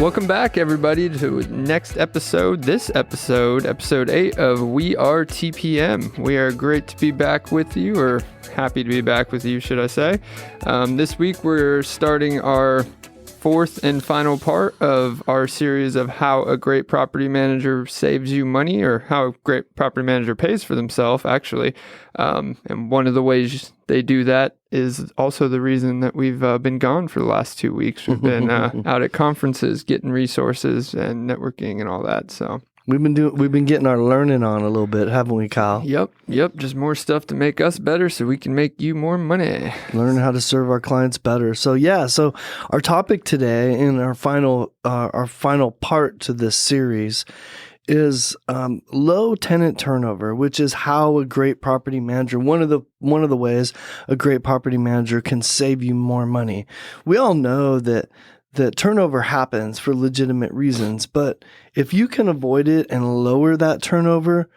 Welcome back, everybody, to next episode. This episode 8 of We Are TPM. We are great to be back with you, or happy to be back with you, should I say. This week, we're starting our fourth and final part of our series of how a great property manager saves you money, or how a great property manager pays for themselves, actually. And one of the ways they do that is also the reason that we've been gone for the last 2 weeks. We've been out at conferences, getting resources and networking and all that. So we've been getting our learning on a little bit, haven't we, Kyle? Yep. Just more stuff to make us better so we can make you more money. Learn how to serve our clients better. So our topic today in our final part to this series is low tenant turnover, which is how a great property manager, one of the ways a great property manager can save you more money. We all know that turnover happens for legitimate reasons, but if you can avoid it and lower that turnover,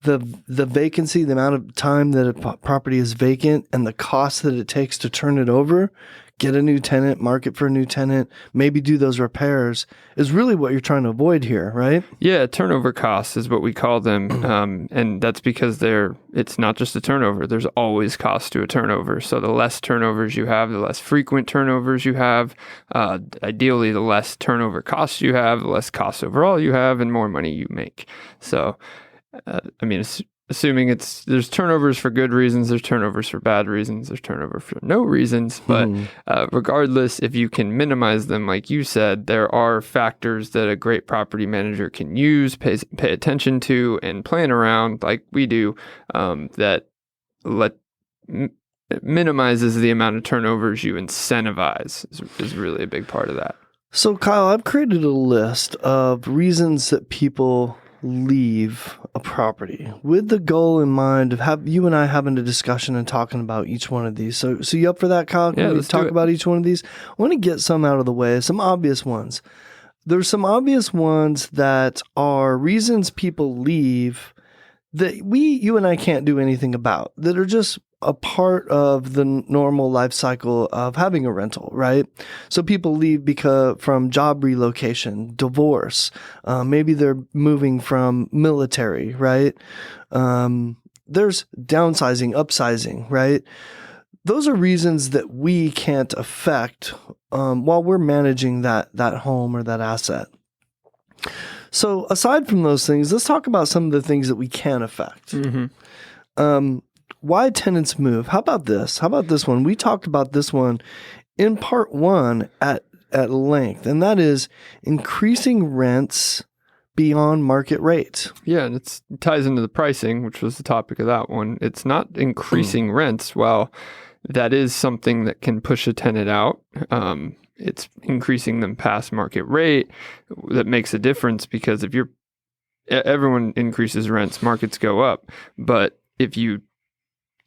the vacancy, the amount of time that a property is vacant and the cost that it takes to turn it over, get a new tenant, market for a new tenant, maybe do those repairs, is really what you're trying to avoid here, right? Yeah, turnover costs is what we call them. And that's because it's not just a turnover. There's always cost to a turnover. So the less turnovers you have, the less frequent turnovers you have, ideally the less turnover costs you have, the less costs overall you have, and more money you make. So, assuming there's turnovers for good reasons, there's turnovers for bad reasons, there's turnover for no reasons. But regardless, if you can minimize them, like you said, there are factors that a great property manager can use, pay attention to, and plan around, like we do, that minimizes the amount of turnovers you incentivize is really a big part of that. So, Kyle, I've created a list of reasons that people leave a property with the goal in mind of you and I having a discussion and talking about each one of these. So you up for that, Kyle? Can we talk about each one of these? I want to get some out of the way, some obvious ones. There's some obvious ones that are reasons people leave that you and I can't do anything about, that are just a part of the normal life cycle of having a rental, right? So people leave from job relocation, divorce, maybe they're moving from military, right? There's downsizing, upsizing, right? Those are reasons that we can't affect while we're managing that home or that asset. So aside from those things, let's talk about some of the things that we can affect. Why tenants move? How about this? How about this one? We talked about this one in part 1 at length, and that is increasing rents beyond market rate. Yeah, and it ties into the pricing, which was the topic of that one. It's not increasing rents. Well, that is something that can push a tenant out. It's increasing them past market rate that makes a difference, because if everyone increases rents, markets go up. But if you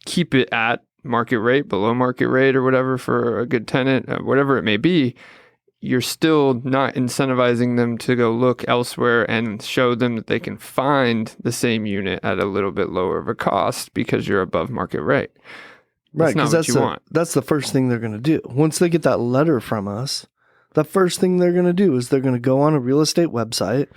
keep it at market rate, below market rate, or whatever for a good tenant, whatever it may be, you're still not incentivizing them to go look elsewhere and show them that they can find the same unit at a little bit lower of a cost because you're above market rate. Right, because that's the first thing they're going to do. Once they get that letter from us, the first thing they're going to do is they're going to go on a real estate website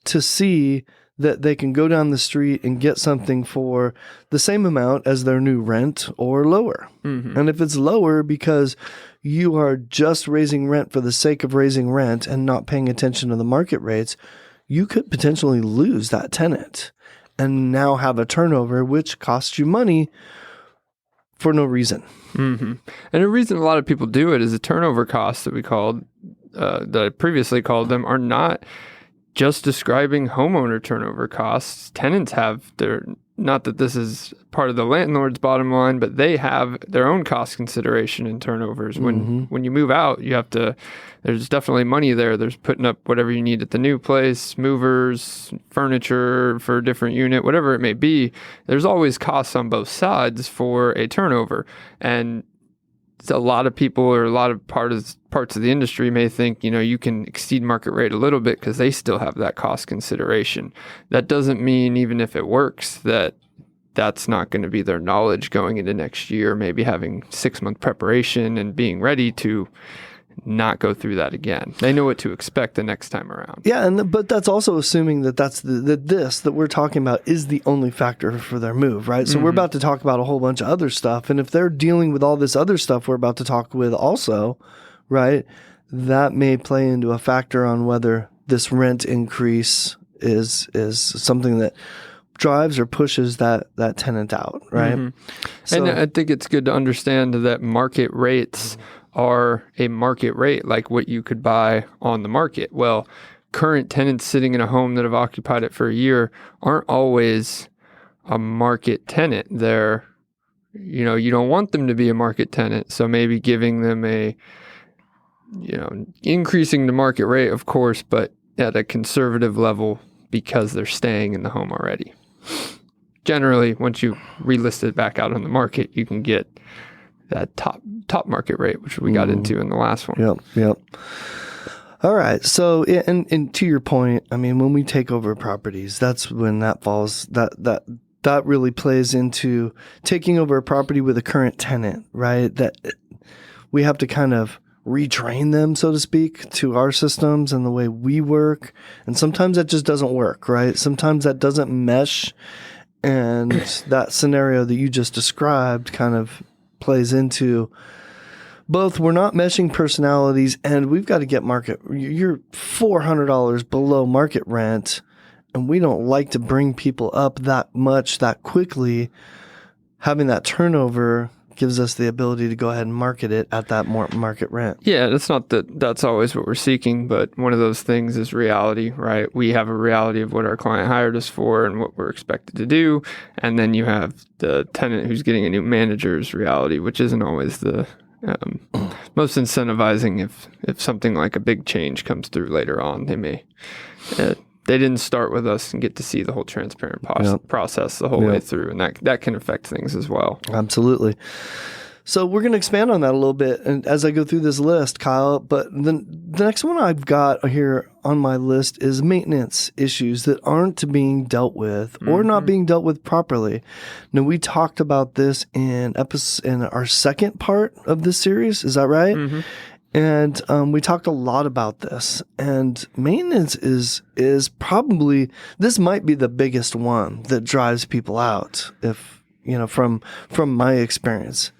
to see that they can go down the street and get something for the same amount as their new rent or lower. And if it's lower because you are just raising rent for the sake of raising rent and not paying attention to the market rates, you could potentially lose that tenant and now have a turnover, which costs you money for no reason. And the reason a lot of people do it is the turnover costs that we called, that I previously called them, are not just describing homeowner turnover costs. Tenants have not that this is part of the landlord's bottom line, but they have their own cost consideration in turnovers. When you move out, there's definitely money there. There's putting up whatever you need at the new place, movers, furniture for a different unit, whatever it may be. There's always costs on both sides for a turnover. And a lot of people, or a lot of parts of the industry may think, you can exceed market rate a little bit because they still have that cost consideration. That doesn't mean, even if it works, that's not going to be their knowledge going into next year, maybe having 6-month preparation and being ready to not go through that again. They know what to expect the next time around. Yeah, but that's also assuming that that's that we're talking about is the only factor for their move, right? So we're about to talk about a whole bunch of other stuff, and if they're dealing with all this other stuff we're about to talk with also, right, that may play into a factor on whether this rent increase is something that drives or pushes that tenant out, right? So, and I think it's good to understand that market rates are a market rate, like what you could buy on the market. Well, current tenants sitting in a home that have occupied it for a year aren't always a market tenant. They're, you don't want them to be a market tenant. So maybe giving them increasing the market rate, of course, but at a conservative level because they're staying in the home already. Generally, once you relist it back out on the market, you can get that top market rate, which we got into in the last one. Yep. All right. So, and to your point, I mean, when we take over properties, that's when that falls. That really plays into taking over a property with a current tenant, right? That we have to kind of retrain them, so to speak, to our systems and the way we work. And sometimes that just doesn't work, right? Sometimes that doesn't mesh. And that scenario that you just described kind of plays into both we're not meshing personalities and we've got to get you're $400 below market rent, and we don't like to bring people up that much that quickly. Having that turnover gives us the ability to go ahead and market it at that market rent. Yeah, that's always what we're seeking, but one of those things is reality, right? We have a reality of what our client hired us for and what we're expected to do, and then you have the tenant who's getting a new manager's reality, which isn't always the most incentivizing. If something like a big change comes through later on, they didn't start with us and get to see the whole transparent process the whole way through. And that can affect things as well. Absolutely. So we're going to expand on that a little bit and as I go through this list, Kyle. But the next one I've got here on my list is maintenance issues that aren't being dealt with or not being dealt with properly. Now, we talked about this in our second part of this series. Is that right? Mm-hmm. And we talked a lot about this, and maintenance is probably, this might be the biggest one that drives people out, if from my experience.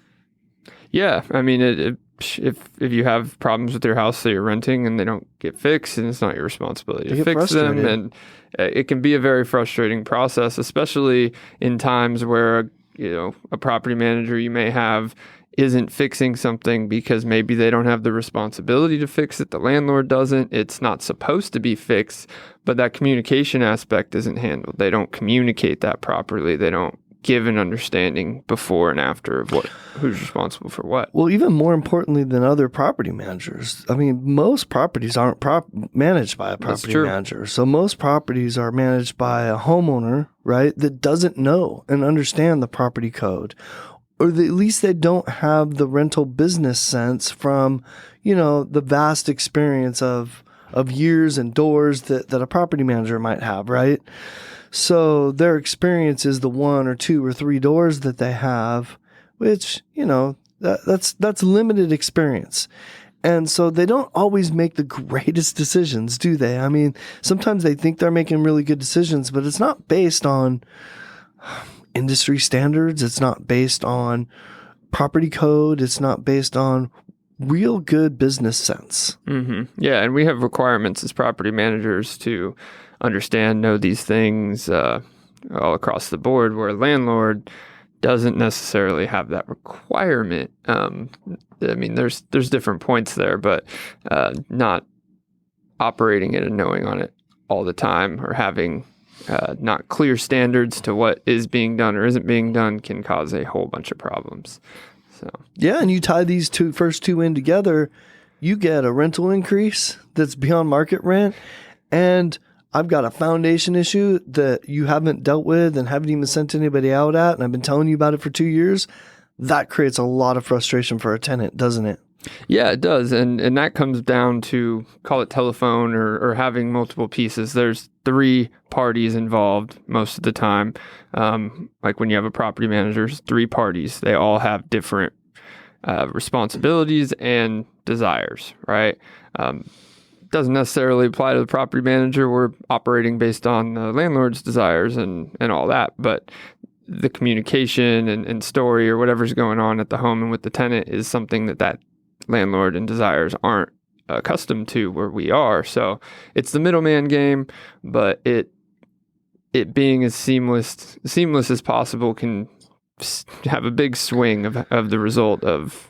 Yeah, I mean, if you have problems with your house that you're renting and they don't get fixed, and it's not your responsibility to fix them, and it can be a very frustrating process, especially in times where a property manager you may have isn't fixing something because maybe they don't have the responsibility to fix it. The landlord doesn't. It's not supposed to be fixed, but that communication aspect isn't handled. They don't communicate that properly. They don't give an understanding before and after of who's responsible for what. Well, even more importantly than other property managers, I mean, most properties aren't managed by a property manager. So most properties are managed by a homeowner, right, that doesn't know and understand the property code. Or at least they don't have the rental business sense from, the vast experience of years and doors that a property manager might have, right? So their experience is the one or two or three doors that they have, which, that's limited experience. And so they don't always make the greatest decisions, do they? I mean, sometimes they think they're making really good decisions, but it's not based on industry standards. It's not based on property code. It's not based on real good business sense. Mm-hmm. Yeah, and we have requirements as property managers to know these things all across the board, where a landlord doesn't necessarily have that requirement. I mean, there's different points there, but not operating it and knowing on it all the time, or having not clear standards to what is being done or isn't being done, can cause a whole bunch of problems. So yeah, and you tie these first two in together, you get a rental increase that's beyond market rent, and I've got a foundation issue that you haven't dealt with and haven't even sent anybody out at, and I've been telling you about it for 2 years. That creates a lot of frustration for a tenant, doesn't it? Yeah, it does. And that comes down to, call it telephone or having multiple pieces. There's 3 parties involved most of the time. Like when you have a property manager, there's 3 parties. They all have different responsibilities and desires, right? Doesn't necessarily apply to the property manager. We're operating based on the landlord's desires and all that, but the communication and story or whatever's going on at the home and with the tenant is something that landlord and desires aren't accustomed to where we are. So it's the middleman game, but it being as seamless as possible can have a big swing of the result of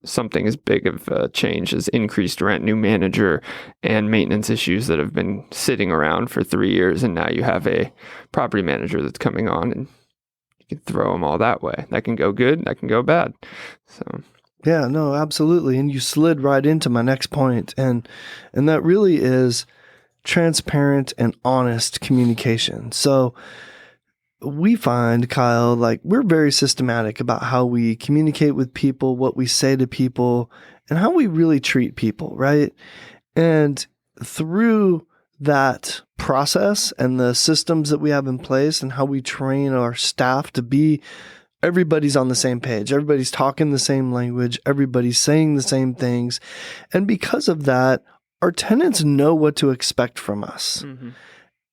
something as big of a change as increased rent, new manager, and maintenance issues that have been sitting around for 3 years. And now you have a property manager that's coming on, and you can throw them all that way. That can go good, that can go bad. So yeah, no, absolutely. And you slid right into my next point. And that really is transparent and honest communication. So we find, Kyle, like we're very systematic about how we communicate with people, what we say to people, and how we really treat people, right? And through that process and the systems that we have in place and how we train our staff to be, everybody's on the same page. Everybody's talking the same language. Everybody's saying the same things. And because of that, our tenants know what to expect from us. Mm-hmm.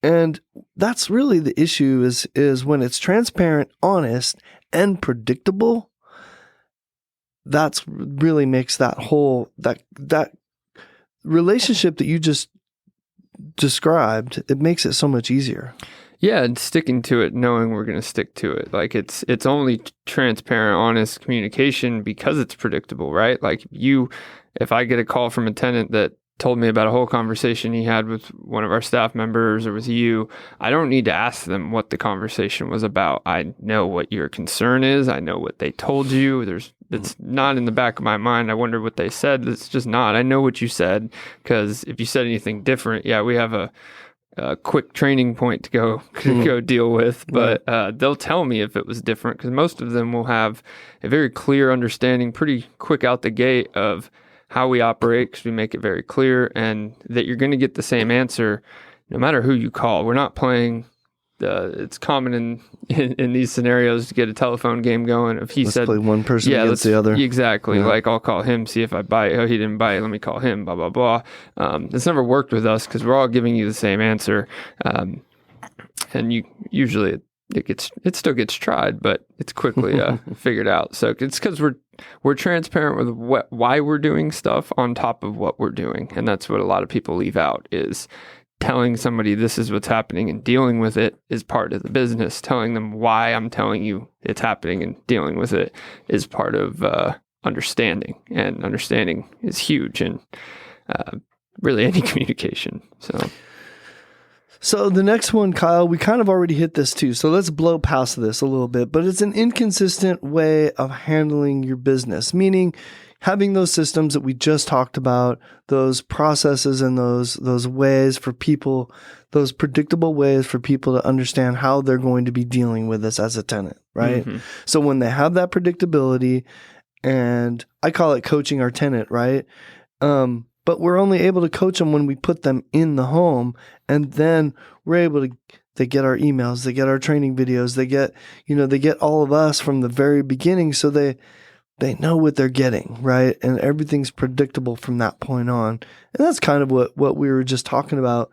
And that's really the issue is when it's transparent, honest, and predictable, that's really makes that whole, that relationship that you just described, it makes it so much easier. Yeah, and sticking to it, knowing we're going to stick to it. Like it's only transparent, honest communication because it's predictable, right? Like if I get a call from a tenant that told me about a whole conversation he had with one of our staff members or with you, I don't need to ask them what the conversation was about. I know what your concern is. I know what they told you. It's not in the back of my mind. I wonder what they said. It's just not. I know what you said, because if you said anything different, yeah, we have a quick training point to go deal with, but they'll tell me if it was different, because most of them will have a very clear understanding pretty quick out the gate of how we operate, because we make it very clear, and that you're going to get the same answer no matter who you call. We're not playing it's common in these scenarios to get a telephone game going. If let's play one person against the other. Exactly. Yeah. Like I'll call him, see if I buy it. Oh, he didn't buy it. Let me call him, blah, blah, blah. It's never worked with us because we're all giving you the same answer. And usually it still gets tried, but it's quickly figured out. So it's because we're transparent with why we're doing stuff on top of what we're doing. And that's what a lot of people leave out, is telling somebody this is what's happening and dealing with it is part of the business. Telling them why I'm telling you it's happening and dealing with it is part of understanding. And understanding is huge in really any communication. So the next one, Kyle, we kind of already hit this too. So let's blow past this a little bit. But it's an inconsistent way of handling your business, meaning having those systems that we just talked about, those processes and those ways for people, those predictable ways for people to understand how they're going to be dealing with this as a tenant, right? Mm-hmm. So when they have that predictability, and I call it coaching our tenant, right? But we're only able to coach them when we put them in the home, and then we're able to, they get our emails, they get our training videos, they get all of us from the very beginning, so they know what they're getting, right? And everything's predictable from that point on. And that's kind of what we were just talking about.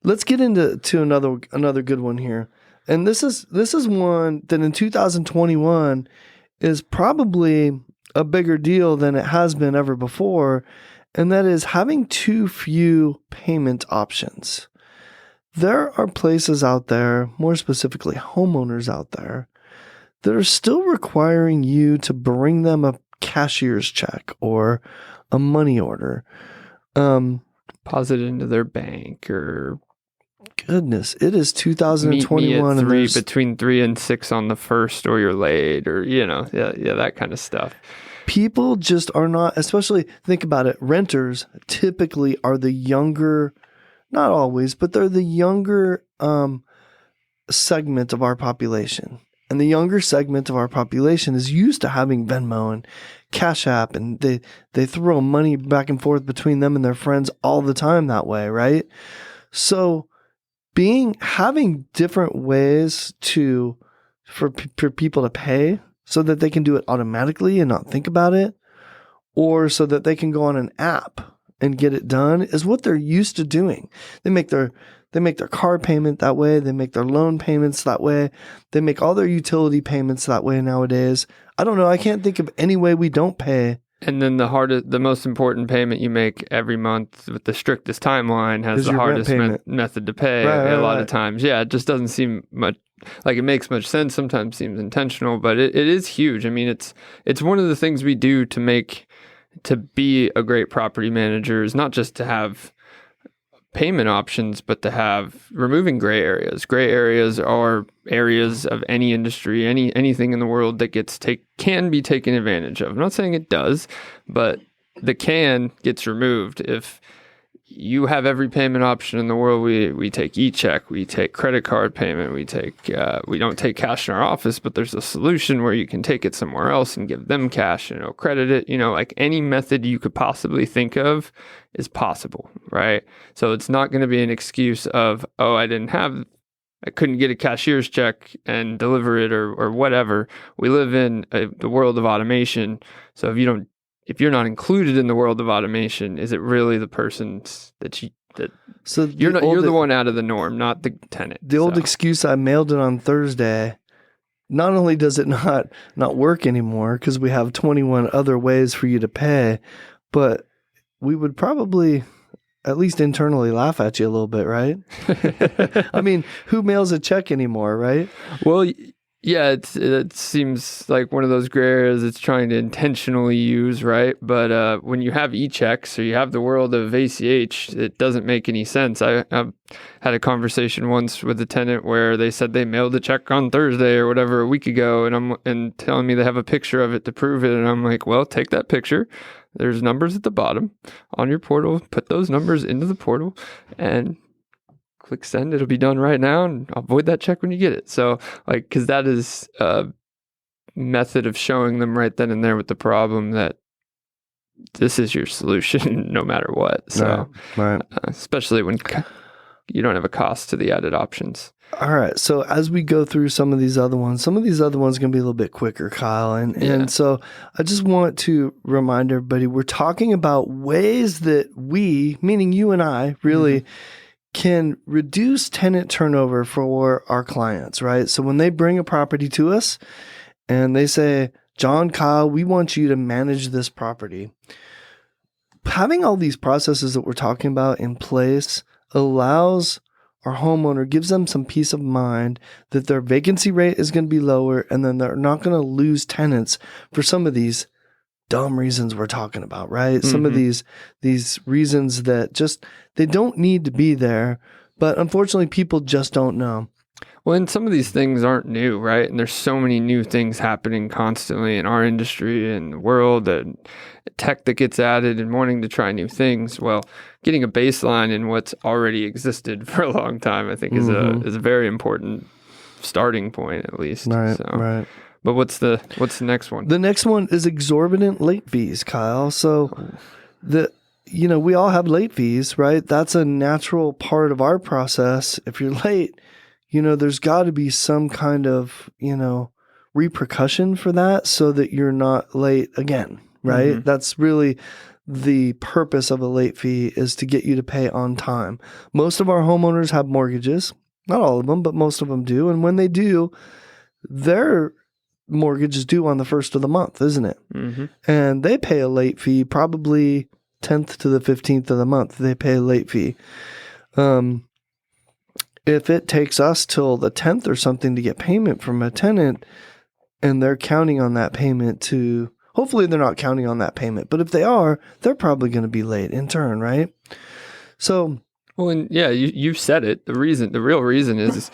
Let's get into another good one here. And this is one that in 2021 is probably a bigger deal than it has been ever before. And that is having too few payment options. There are places out there, more specifically homeowners out there, that are still requiring you to bring them a cashier's check or a money order. Deposit into their bank, or... Goodness, it is 2021. Meet me at between 3 and 6 on the first, or you're late, or, that kind of stuff. People just are not, especially, think about it, renters typically are the younger, not always, but they're the younger segment of our population. And the younger segment of our population is used to having Venmo and Cash App, and they throw money back and forth between them and their friends all the time that way, right? So having different ways for people to pay so that they can do it automatically and not think about it, or so that they can go on an app and get it done is what they're used to doing. They make their car payment that way. They make their loan payments that way. They make all their utility payments that way nowadays. I don't know. I can't think of any way we don't pay. And then the most important payment you make every month with the strictest timeline has the hardest method to pay a lot of times. Yeah, it just doesn't seem much like it makes much sense. Sometimes seems intentional, but it is huge. I mean, it's one of the things we do to be a great property manager is not just to have payment options, but to have removing gray areas. Gray areas are areas of any industry, anything in the world that can be taken advantage of. I'm not saying it does, but the can gets removed. If you have every payment option in the world, we take e-check, we take credit card payment, we don't take cash in our office, but there's a solution where you can take it somewhere else and give them cash and it'll credit it. Like any method you could possibly think of is possible, right? So it's not going to be an excuse of, oh, I couldn't get a cashier's check and deliver it or whatever. We live in the world of automation. So if you're not included in the world of automation, is it really the person you're the one out of the norm, not the tenant? The old excuse, I mailed it on Thursday. Not only does it not work anymore because we have 21 other ways for you to pay, but we would probably at least internally laugh at you a little bit, right? I mean, who mails a check anymore, right? Well, yeah, it seems like one of those gray areas it's trying to intentionally use, right? But when you have e-checks or you have the world of ACH, it doesn't make any sense. I had a conversation once with a tenant where they said they mailed a check on Thursday or whatever a week ago, and telling me they have a picture of it to prove it, and I'm like, well, take that picture. There's numbers at the bottom on your portal. Put those numbers into the portal and click send. It'll be done right now, and I'll void that check when you get it. So, because that is a method of showing them right then and there with the problem that this is your solution no matter what. So, right. Especially when you don't have a cost to the added options. All right. So as we go through some of these other ones are going to be a little bit quicker, Kyle. And so I just want to remind everybody, we're talking about ways that we, meaning you and I, really can reduce tenant turnover for our clients, right? So when they bring a property to us and they say, John, Kyle, we want you to manage this property. Having all these processes that we're talking about in place allows our homeowner, gives them some peace of mind that their vacancy rate is going to be lower, and then they're not going to lose tenants for some of these dumb reasons we're talking about, right? Some of these reasons that just, they don't need to be there, but unfortunately people just don't know. Well, and some of these things aren't new, right? And there's so many new things happening constantly in our industry and the world, and tech that gets added and wanting to try new things. Well, getting a baseline in what's already existed for a long time, I think, is a very important starting point, at least. Right, so. right. But what's the next one? The next one is exorbitant late fees, Kyle. So we all have late fees, right? That's a natural part of our process. If you're late, there's got to be some kind of, repercussion for that so that you're not late again, right? That's really the purpose of a late fee, is to get you to pay on time. Most of our homeowners have mortgages, not all of them, but most of them do. And when they do, their mortgage is due on the 1st of the month, isn't it? And they pay a late fee, probably 10th to the 15th of the month. They pay a late fee. If it takes us till the 10th or something to get payment from a tenant, and they're counting on that payment to, hopefully they're not counting on that payment, but if they are, they're probably going to be late in turn, right? So, well, and yeah, you said it. The real reason is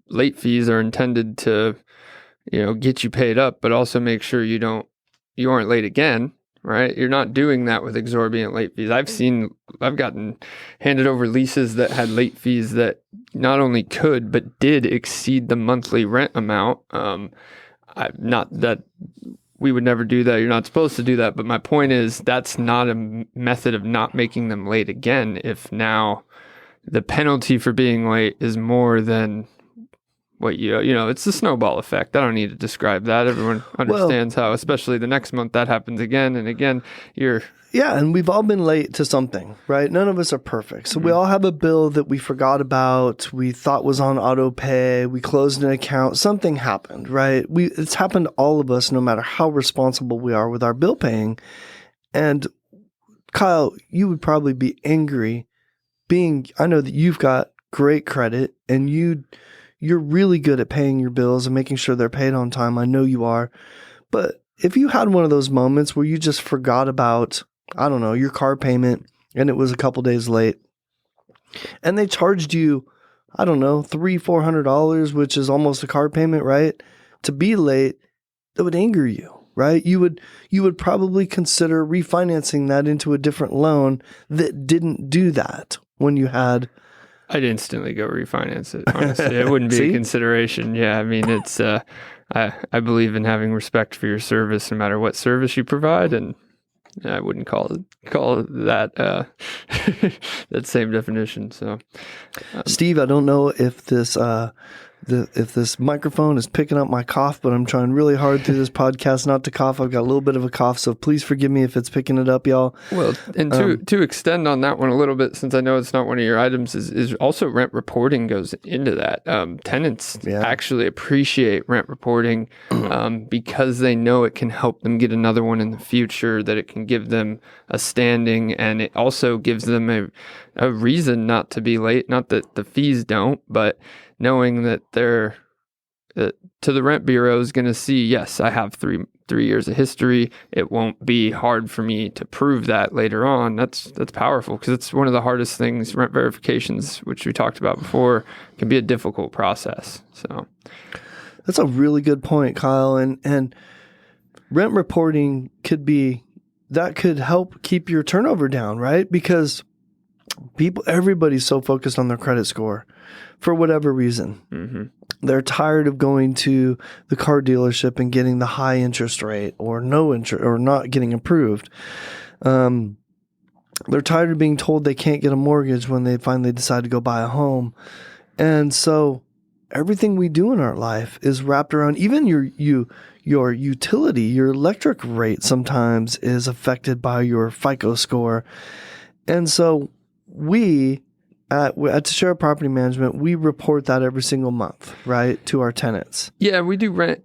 late fees are intended to, get you paid up, but also make sure you aren't late again. Right? You're not doing that with exorbitant late fees. I've gotten handed over leases that had late fees that not only could, but did exceed the monthly rent amount. Not that we would never do that. You're not supposed to do that. But my point is, that's not a method of not making them late again. If now the penalty for being late is more than it's the snowball effect. I don't need to describe that. Everyone understands how, especially the next month, that happens again and again. Yeah, and we've all been late to something, right? None of us are perfect. So we all have a bill that we forgot about, we thought was on auto pay, we closed an account, something happened, right? It's happened to all of us, no matter how responsible we are with our bill paying. And Kyle, you would probably be angry I know that you've got great credit and you're really good at paying your bills and making sure they're paid on time. I know you are. But if you had one of those moments where you just forgot about, I don't know, your car payment and it was a couple days late and they charged you, I don't know, $300-$400, which is almost a car payment, right? To be late, that would anger you, right? You would probably consider refinancing that into a different loan that didn't do that when you had. I'd instantly go refinance it. Honestly, it wouldn't be a consideration. Yeah. I mean, it's, I believe in having respect for your service, no matter what service you provide. And I wouldn't call it that, that same definition. So, Steve, I don't know if this, if this microphone is picking up my cough, but I'm trying really hard through this podcast not to cough. I've got a little bit of a cough, so please forgive me if it's picking it up, y'all. Well, and to extend on that one a little bit, since I know it's not one of your items, is also rent reporting goes into that. Tenants actually appreciate rent reporting because they know it can help them get another one in the future, that it can give them a standing, and it also gives them a reason not to be late. Not that the fees don't, but knowing that to the rent bureau is going to see, yes, I have three years of history. It won't be hard for me to prove that later on. That's powerful, because it's one of the hardest things. Rent verifications, which we talked about before, can be a difficult process. So that's a really good point, Kyle. And rent reporting could help keep your turnover down, right? Because everybody's so focused on their credit score for whatever reason. Mm-hmm. They're tired of going to the car dealership and getting the high interest rate or no interest or not getting approved. They're tired of being told they can't get a mortgage when they finally decide to go buy a home. And so everything we do in our life is wrapped around, even your utility, your electric rate sometimes is affected by your FICO score. And so we at Teixeira Property Management, we report that every single month, right, to our tenants. Yeah, we do rent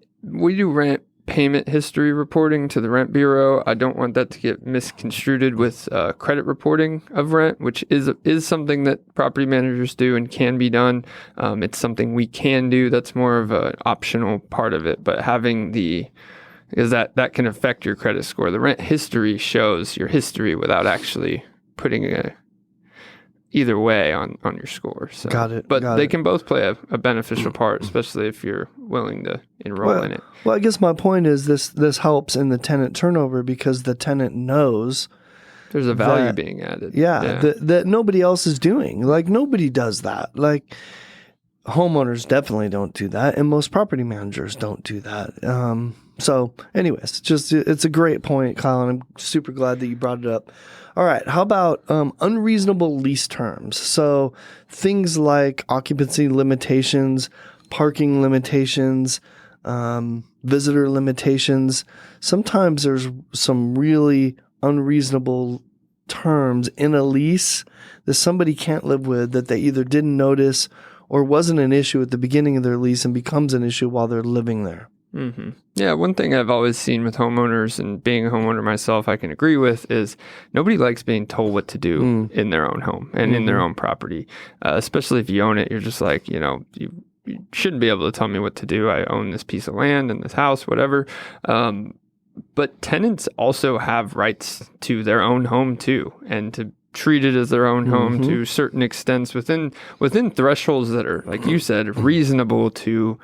payment history reporting to the rent bureau. I don't want that to get misconstrued with credit reporting of rent, which is something that property managers do and can be done. It's something we can do. That's more of an optional part of it. But because that can affect your credit score. The rent history shows your history without actually putting either way on your score. So, Got it. They can both play a beneficial part, especially if you're willing to enroll in it. Well, I guess my point is this helps in the tenant turnover because the tenant knows there's a value being added. Yeah. That nobody else is doing. Like, nobody does that. Like, homeowners definitely don't do that, and most property managers don't do that. So anyways, it's a great point, Kyle, and I'm super glad that you brought it up. All right. How about unreasonable lease terms? So things like occupancy limitations, parking limitations, visitor limitations. Sometimes there's some really unreasonable terms in a lease that somebody can't live with, that they either didn't notice or wasn't an issue at the beginning of their lease and becomes an issue while they're living there. Mm-hmm. Yeah, one thing I've always seen with homeowners, and being a homeowner myself, I can agree with, is nobody likes being told what to do in their own home and in their own property, especially if you own it. You're just like, you shouldn't be able to tell me what to do. I own this piece of land and this house, whatever. But tenants also have rights to their own home too, and to treat it as their own home to certain extents within thresholds that are, like you said, reasonable to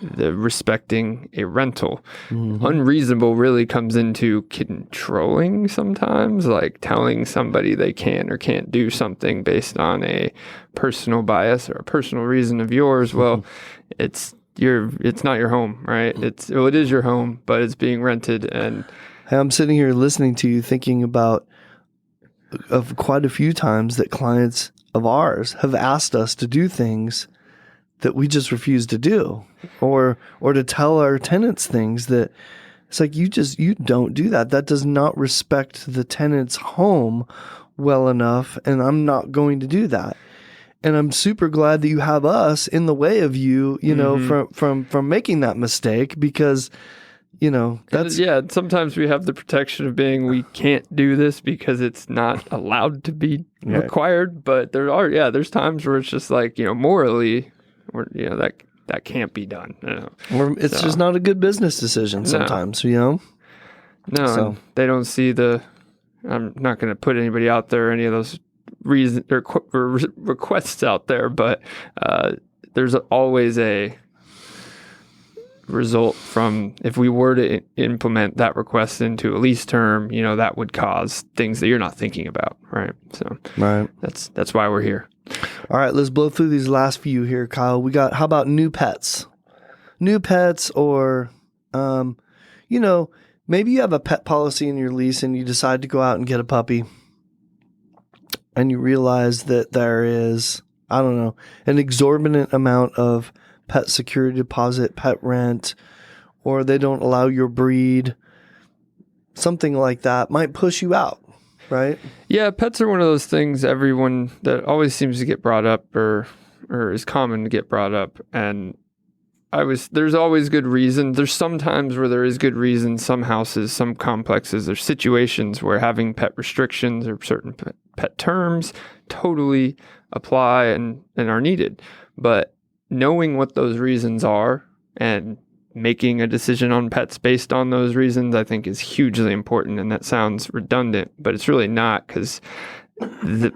the respecting a rental. Unreasonable really comes into controlling sometimes, like telling somebody they can or can't do something based on a personal bias or a personal reason of yours. Well, it's not your home, right? It is your home, but it's being rented. And I'm sitting here listening to you thinking about quite a few times that clients of ours have asked us to do things that we just refuse to do, or to tell our tenants things that it's like, you don't do that. That does not respect the tenant's home well enough, and I'm not going to do that. And I'm super glad that you have us in the way of you know, from making that mistake, because, you know, that's... Yeah, sometimes we have the protection of being, we can't do this because it's not allowed to be required. But there's times where it's just like, you know, morally, you know, that can't be done. You know? Or it's just not a good business decision sometimes, you know? No, so. They don't see I'm not going to put anybody out there, any of those reasons or requests out there, but there's always a result from, if we were to implement that request into a lease term, you know, that would cause things that you're not thinking about, right? So that's why we're here. All right, let's blow through these last few here, Kyle. How about new pets? New pets, or, you know, maybe you have a pet policy in your lease and you decide to go out and get a puppy, and you realize that there is, I don't know, an exorbitant amount of pet security deposit, pet rent, or they don't allow your breed. Something like that might push you out. Right? Yeah, pets are one of those things that always seems to get brought up, or is common to get brought up. And there's always good reason. There's some times where there is good reason. Some houses, some complexes, there's situations where having pet restrictions or certain pet terms totally apply and are needed. But knowing what those reasons are and making a decision on pets based on those reasons, I think, is hugely important. And that sounds redundant, but it's really not, because the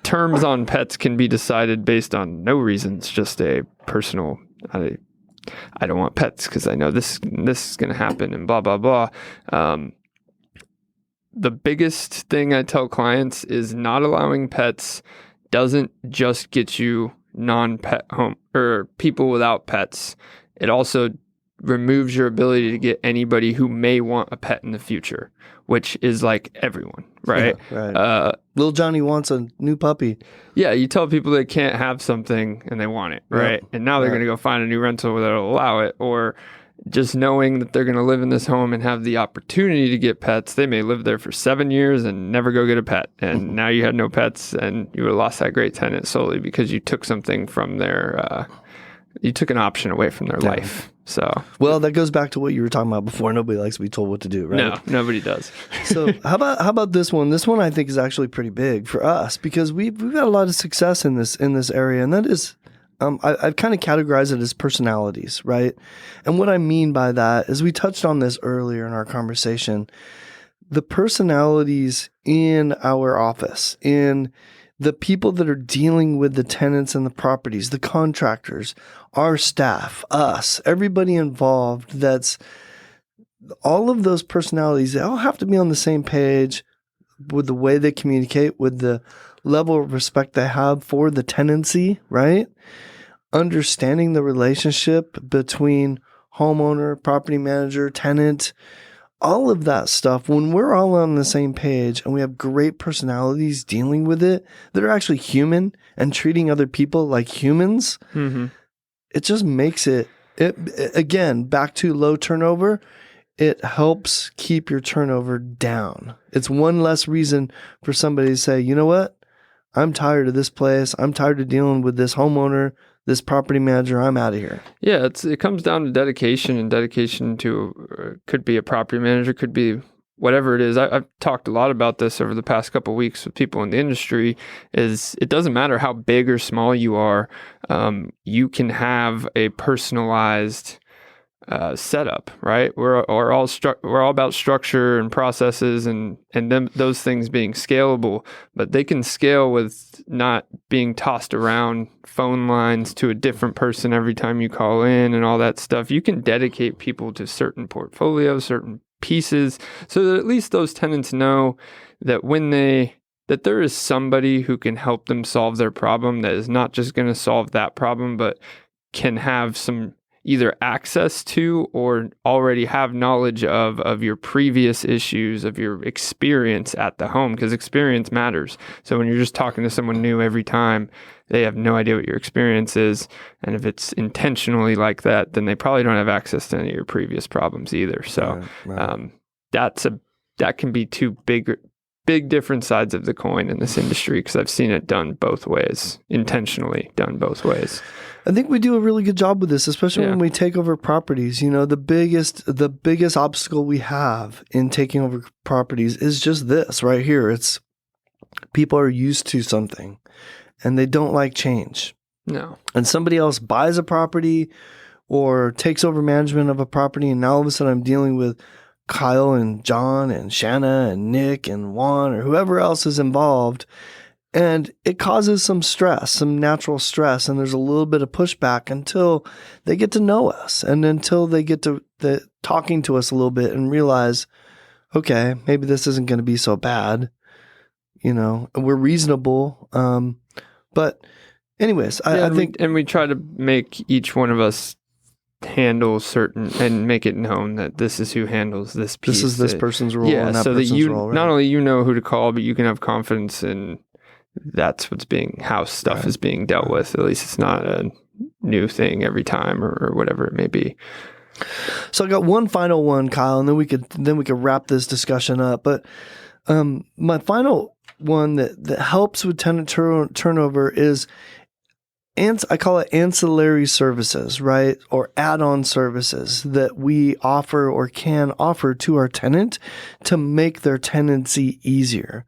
terms on pets can be decided based on no reasons, just a personal, I don't want pets because I know this is going to happen and blah, blah, blah. The biggest thing I tell clients is not allowing pets doesn't just get you non-pet home or people without pets. It also removes your ability to get anybody who may want a pet in the future, which is like everyone, right? Yeah, right. Little Johnny wants a new puppy. Yeah, you tell people they can't have something and they want it, right? And now they're going to go find a new rental that'll allow it, or just knowing that they're going to live in this home and have the opportunity to get pets. They may live there for 7 years and never go get a pet. And now you had no pets and you would have lost that great tenant solely because you took something from you took an option away from their life. So, well, that goes back to what you were talking about before. Nobody likes to be told what to do, right? No, nobody does. So how about this one? This one I think is actually pretty big for us, because we've had a lot of success in this area, and that is, I've kind of categorized it as personalities, right? And what I mean by that is, we touched on this earlier in our conversation, the personalities in our office, in the people that are dealing with the tenants and the properties, the contractors, our staff, us, everybody involved, that's all of those personalities, they all have to be on the same page with the way they communicate, with the level of respect they have for the tenancy, right? Understanding the relationship between homeowner, property manager, tenant, all of that stuff. When we're all on the same page and we have great personalities dealing with it, that are actually human and treating other people like humans, it just makes it again, back to low turnover. It helps keep your turnover down. It's one less reason for somebody to say, you know what? I'm tired of this place. I'm tired of dealing with this homeowner, this property manager. I'm out of here. Yeah, it comes down to dedication, and dedication to could be a property manager, could be whatever it is. I've talked a lot about this over the past couple of weeks with people in the industry. Is it doesn't matter how big or small you are, you can have a personalized setup, right? We're all about structure and processes and those things being scalable, but they can scale with not being tossed around phone lines to a different person every time you call in and all that stuff. You can dedicate people to certain portfolios, certain pieces, so that at least those tenants know that that there is somebody who can help them solve their problem, that is not just going to solve that problem, but can have some either access to or already have knowledge of your previous issues, of your experience at the home, because experience matters. So when you're just talking to someone new every time, they have no idea what your experience is. And if it's intentionally like that, then they probably don't have access to any of your previous problems either. So Right. that can be two big different sides of the coin in this industry, because I've seen it done both ways, intentionally done both ways. I think we do a really good job with this, especially when we take over properties. You know, the biggest obstacle we have in taking over properties is just this right here. It's people are used to something and they don't like change. No. And somebody else buys a property or takes over management of a property, and now all of a sudden I'm dealing with Kyle and John and Shanna and Nick and Juan or whoever else is involved. And it causes some stress, some natural stress, and there's a little bit of pushback until they get to know us and until they get to talking to us a little bit and realize, okay, maybe this isn't going to be so bad. You know, we're reasonable. But anyways, I think... And we try to make each one of us handle certain and make it known that this is who handles this piece. This is this person's role and that so person's that you role. Right? Not only you know who to call, but you can have confidence in that's how stuff is being dealt with. At least it's not a new thing every time or whatever it may be. So I got one final one, Kyle, and then we could wrap this discussion up. But my final one that helps with tenant turnover is I call it ancillary services, right? Or add-on services that we offer or can offer to our tenant to make their tenancy easier.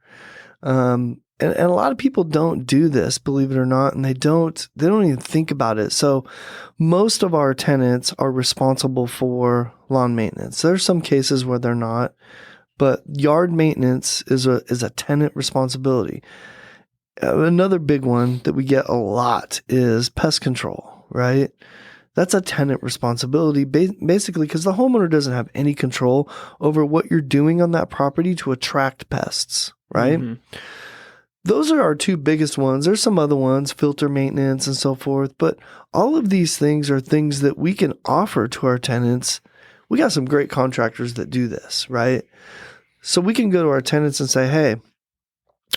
And a lot of people don't do this, believe it or not, and they don't even think about it. So most of our tenants are responsible for lawn maintenance. There's some cases where they're not, but yard maintenance is a tenant responsibility. Another big one that we get a lot is pest control, right? That's a tenant responsibility, basically, because the homeowner doesn't have any control over what you're doing on that property to attract pests, right? Mm-hmm. Those are our two biggest ones. There's some other ones, filter maintenance and so forth, but all of these things are things that we can offer to our tenants. We got some great contractors that do this, right? So we can go to our tenants and say, hey,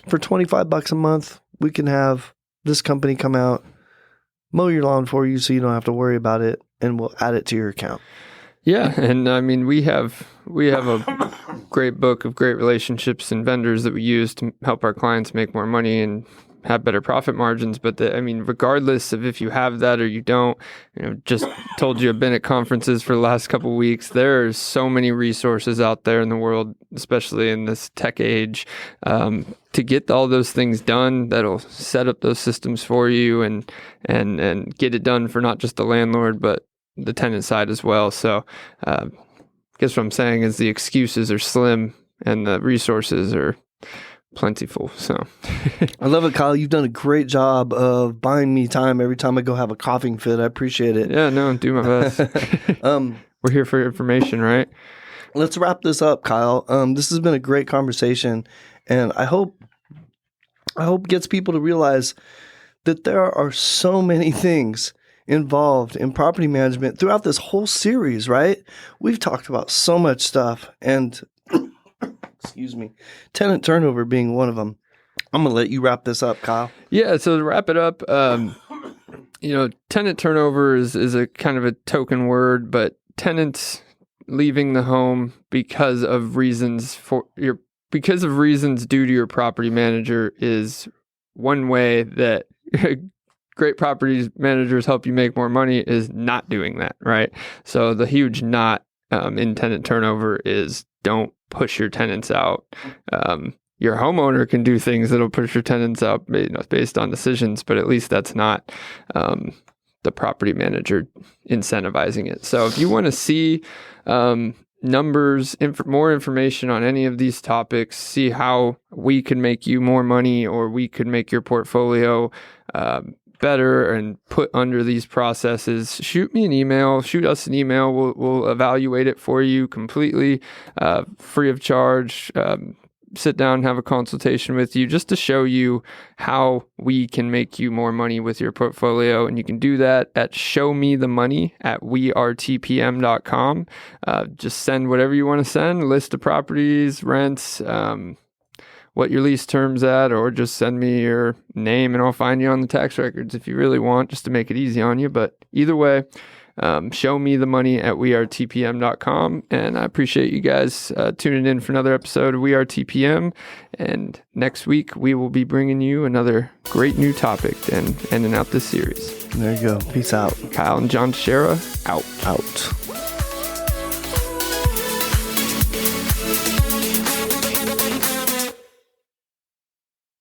for $25 a month, we can have this company come out, mow your lawn for you so you don't have to worry about it, and we'll add it to your account. Yeah, and I mean, we have a great book of great relationships and vendors that we use to help our clients make more money and have better profit margins. But regardless of if you have that or you don't, just told you I've been at conferences for the last couple of weeks. There's so many resources out there in the world, especially in this tech age, to get all those things done. That'll set up those systems for you and get it done for not just the landlord, but the tenant side as well. So I guess what I'm saying is the excuses are slim and the resources are plentiful. So I love it, Kyle. You've done a great job of buying me time every time I go have a coughing fit. I appreciate it. Yeah, no, do my best. We're here for information, right? Let's wrap this up, Kyle. This has been a great conversation, and I hope gets people to realize that there are so many things involved in property management throughout this whole series, right? We've talked about so much stuff, and excuse me, tenant turnover being one of them. I'm going to let you wrap this up, Kyle. Yeah, so to wrap it up, tenant turnover is a kind of a token word, but tenants leaving the home because of reasons due to your property manager is one way that great property managers help you make more money is not doing that, right? So the huge not in tenant turnover is don't push your tenants out. Your homeowner can do things that'll push your tenants out based on decisions, but at least that's not the property manager incentivizing it. So if you want to see numbers, more information on any of these topics, see how we can make you more money or we could make your portfolio better and put under these processes, shoot us an email. We'll evaluate it for you completely, free of charge. sit down and have a consultation with you just to show you how we can make you more money with your portfolio. And you can do that at showmethemoney@wearetpm.com. Just send whatever you want to send, list of properties, rents, what your lease term's at, or just send me your name and I'll find you on the tax records if you really want, just to make it easy on you. But either way, showmethemoney@wearetpm.com. And I appreciate you guys tuning in for another episode of We Are TPM. And next week, we will be bringing you another great new topic and ending out this series. There you go. Peace out. Kyle and John Teixeira, out. Out.